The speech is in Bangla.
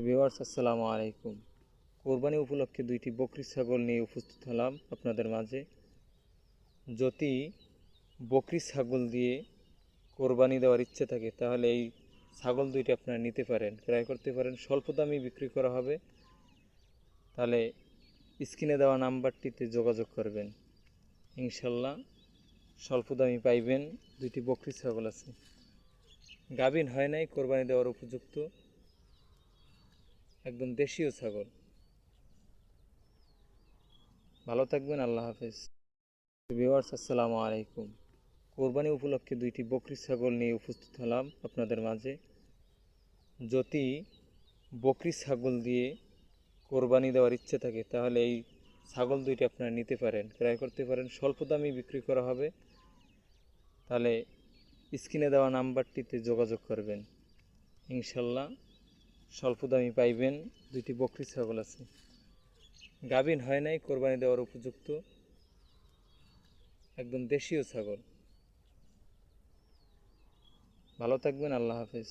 ভিউয়ার্স আসসালামু আলাইকুম। কোরবানি উপলক্ষে দুইটি বকরি ছাগল নিয়ে উপস্থিত হলাম আপনাদের মাঝে। যদি বকরি ছাগল দিয়ে কোরবানি দেওয়ার ইচ্ছে থাকে তাহলে এই ছাগল দুইটি আপনারা নিতে পারেন, ক্রয় করতে পারেন, স্বল্প দামে বিক্রি করা হবে। তাহলে স্ক্রিনে দেওয়া নাম্বারটিতে যোগাযোগ করবেন, ইনশাল্লাহ স্বল্প দামে পাইবেন। দুইটি বকরি ছাগল আছে, গাভীন হয় নাই, কোরবানি দেওয়ার উপযুক্ত, একদম দেশীয় ছাগল। ভালো থাকবেন, আল্লাহ হাফেজ। ভিউয়ার্স আসসালামু আলাইকুম। কোরবানি উপলক্ষে দুইটি বকরি ছাগল নিয়ে উপস্থিত হলাম আপনাদের মাঝে। যদি বকরি ছাগল দিয়ে কোরবানি দেওয়ার ইচ্ছে থাকে তাহলে এই ছাগল দুইটি আপনারা নিতে পারেন, ক্রয় করতে পারেন, স্বল্প দামে বিক্রি করা হবে। তাহলে স্ক্রিনে দেওয়া নাম্বারটিতে যোগাযোগ করবেন, ইনশাল্লাহ স্বল্প দামে পাইবেন। দুইটি বকরি ছাগল আছে, গাভীন হয় নাই, কোরবানি দেওয়ার উপযুক্ত, একদম দেশীয় ছাগল। ভালো থাকবেন, আল্লাহ হাফেজ।